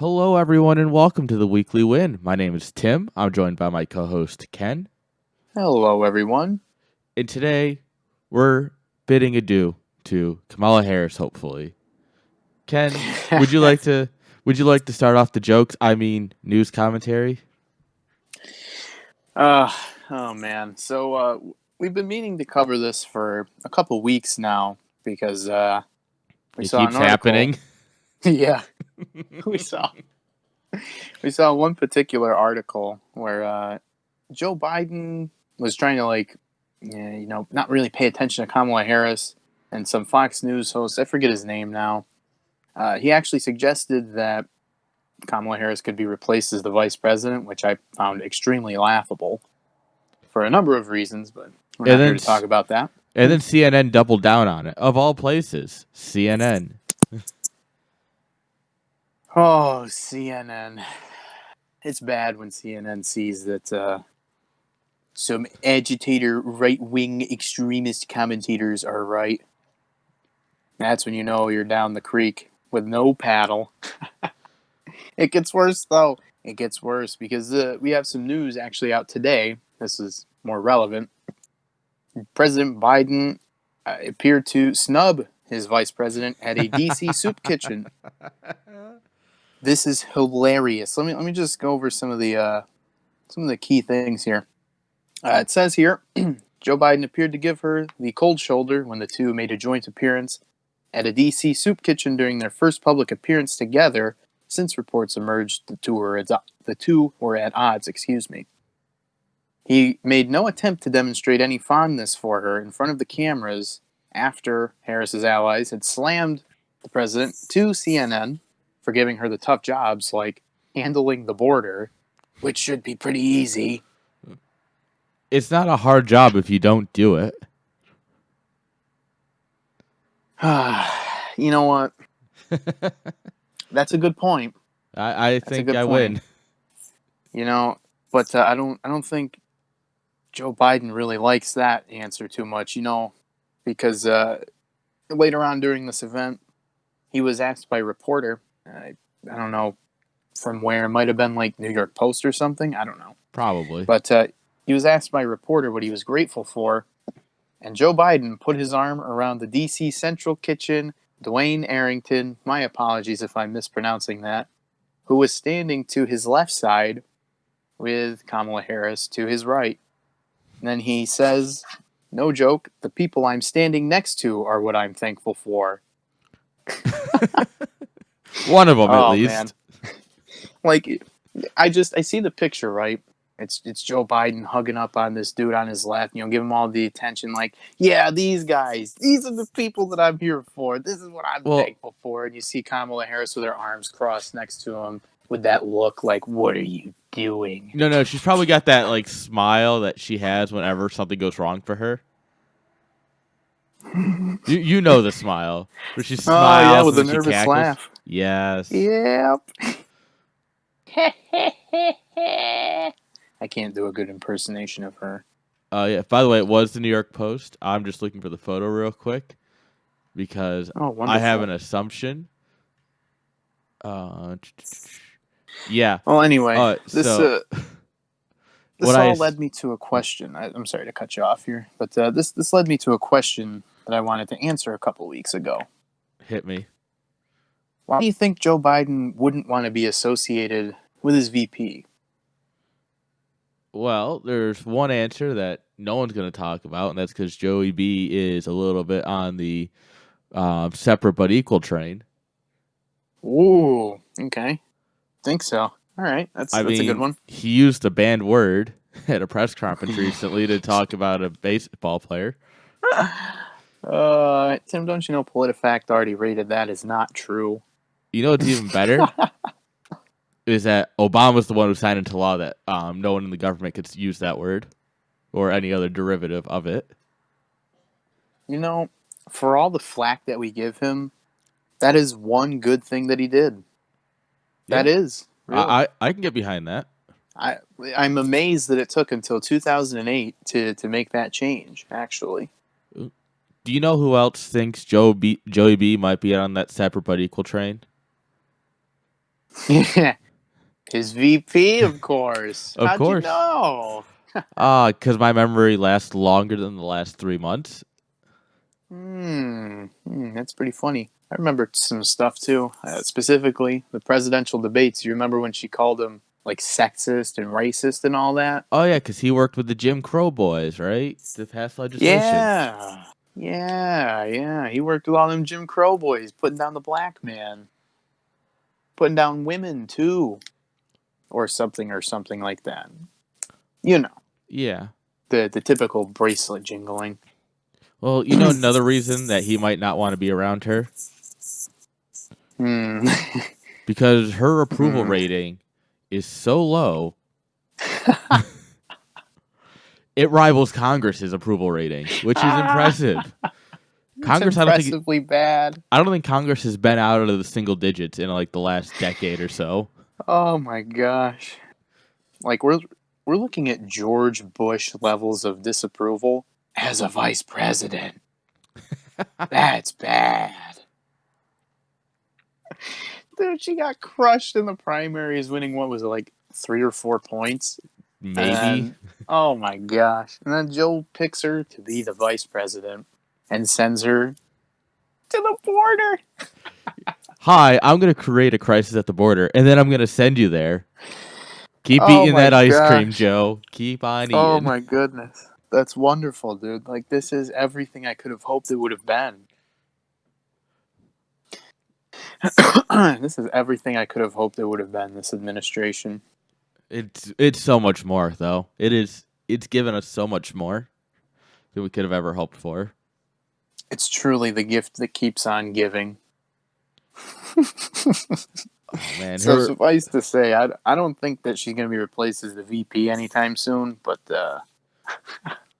Hello, everyone, and welcome to the Weekly Win. My name is Tim. I'm joined by my co-host Ken, Hello, everyone. and today we're bidding adieu to Kamala Harris. Hopefully, Ken, would you like to start off the jokes? I mean, news commentary. uh, oh man. We've been meaning to cover this for a couple weeks now because we It saw keeps an article. happening. Yeah, we saw we saw one particular article where Joe Biden was trying to not really pay attention to Kamala Harris, and some Fox News host, I forget his name now. He actually suggested that Kamala Harris could be replaced as the vice president, which I found extremely laughable for a number of reasons, but we're And not here then, to talk about that. and then CNN doubled down on it. Of all places, CNN. Oh, CNN. It's bad when CNN sees that some agitator, right-wing extremist commentators are right. That's when you know you're down the creek with no paddle. It gets worse, though. It gets worse because we have some news actually out today. This is more relevant. President Biden appeared to snub his vice president at a DC soup kitchen. This is hilarious. Let me just go over some of the key things here. It says here, Joe Biden appeared to give her the cold shoulder when the two made a joint appearance at a DC soup kitchen during their first public appearance together since reports emerged the two were at odds. Excuse me. He made no attempt to demonstrate any fondness for her in front of the cameras after Harris's allies had slammed the president to CNN for giving her the tough jobs like handling the border, which should be pretty easy. It's not a hard job if you don't do it. You know what? That's a good point. I That's a think good I point. win. You know, but I don't think Joe Biden really likes that answer too much. Because later on during this event, he was asked by a reporter. I don't know from where. It might have been like New York Post or something. I don't know. Probably. But he was asked by a reporter what he was grateful for, and Joe Biden put his arm around the D.C. Central Kitchen, Dwayne Arrington, my apologies if I'm mispronouncing that, who was standing to his left side with Kamala Harris to his right. And then he says, no joke, the people I'm standing next to are what I'm thankful for. One of them, at Oh, least. man. Like, I see the picture, right? It's Joe Biden hugging up on this dude on his left, give him all the attention. Like, yeah, these guys, these are the people that I'm here for. This is what I'm Well, thankful for. And you see Kamala Harris with her arms crossed next to him with that look like, what are you doing? no, she's probably got that like smile that she has whenever something goes wrong for her. You know the smile where she Oh, yeah, smiles with and a then she nervous cackles. laugh. Yes. Yep. I can't do a good impersonation of her. Yeah. By the way, it was the New York Post. I'm just looking for the photo real quick because Oh, I have wonderful. an assumption. Yeah. Well, anyway, this So what I all led me to a question. I'm sorry to cut you off here, but this led me to a question that I wanted to answer a couple weeks ago. hit me. Why do you think Joe Biden wouldn't want to be associated with his VP? Well, there's one answer that no one's going to talk about, and that's because Joey B is a little bit on the separate but equal train. Ooh, okay. Think so. All right, that's I a good mean, one. he used a banned word at a press conference recently to talk about a baseball player. Tim, don't you know PolitiFact already rated that as not true? You know what's even better? Is that Obama's the one who signed into law that no one in the government could use that word or any other derivative of it. For all the flack that we give him, that is one good thing that he did. Yeah. That is, really. I can get behind that. I'm amazed that it took until 2008 to make that change, actually. Do you know who else thinks Joey B might be on that separate but equal train? His VP, of course. Of How'd you course. know? Because my memory lasts longer than the last 3 months. That's pretty funny. I remember some stuff too. Specifically, the presidential debates. You remember when she called him like sexist and racist and all that? Oh yeah, because he worked with the Jim Crow boys, right, to pass legislation. Yeah. He worked with all them Jim Crow boys, putting down the black man, putting down women too, or something like that. You know, Yeah. the typical bracelet jingling. Well, you know another reason that he might not want to be around her? Hmm. Because her approval Hmm. rating is so low, it rivals Congress's approval rating, which is impressive. It's Congress, impressively bad. I don't think Congress has been out of the single digits in like the last decade or so. Oh my gosh. Like we're looking at George Bush levels of disapproval as a vice president. That's bad. Dude, she got crushed in the primaries, winning what was it, like 3 or 4 points? Maybe. And oh my gosh. And then Joe picks her to be the vice president and sends her to the border. Hi, I'm going to create a crisis at the border, and then I'm going to send you there. Keep Oh eating my that ice cream, gosh. Joe. Keep on Oh eating. my goodness. That's wonderful, dude. Like, this is everything I could have hoped it would have been. This is everything I could have hoped it would have been, this administration. It's so much more though. It's given us so much more than we could have ever hoped for. It's truly the gift that keeps on giving. Oh man, So her suffice to say, I don't think that she's going to be replaced as the VP anytime soon, but I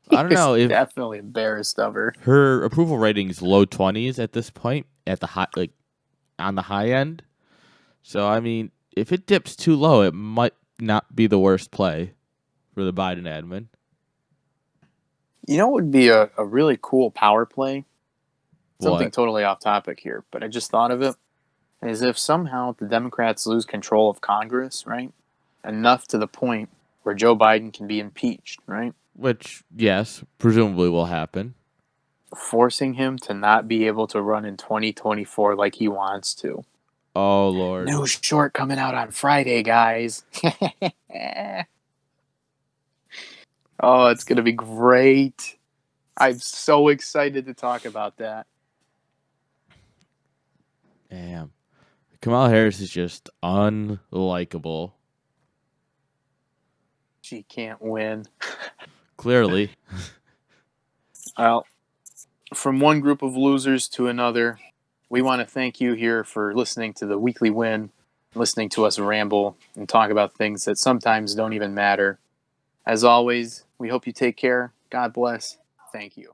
don't he's know if definitely embarrassed of her. her approval rating is low 20s at this point at the high like on the high end. So I mean, if it dips too low, it might not be the worst play for the Biden admin. You know what would be a really cool power play? Something What? totally off topic here, but I just thought of it. Is if somehow the Democrats lose control of Congress, right? Enough to the point where Joe Biden can be impeached, right? Which yes, presumably will happen. Forcing him to not be able to run in 2024 like he wants to. Oh lord. New short coming out on Friday, guys. Oh, it's going to be great. I'm so excited to talk about that. Damn. Kamala Harris is just unlikable. She can't win. Clearly. Well, from one group of losers to another, we want to thank you here for listening to the weekly win, listening to us ramble and talk about things that sometimes don't even matter. As always, we hope you take care. God bless. Thank you.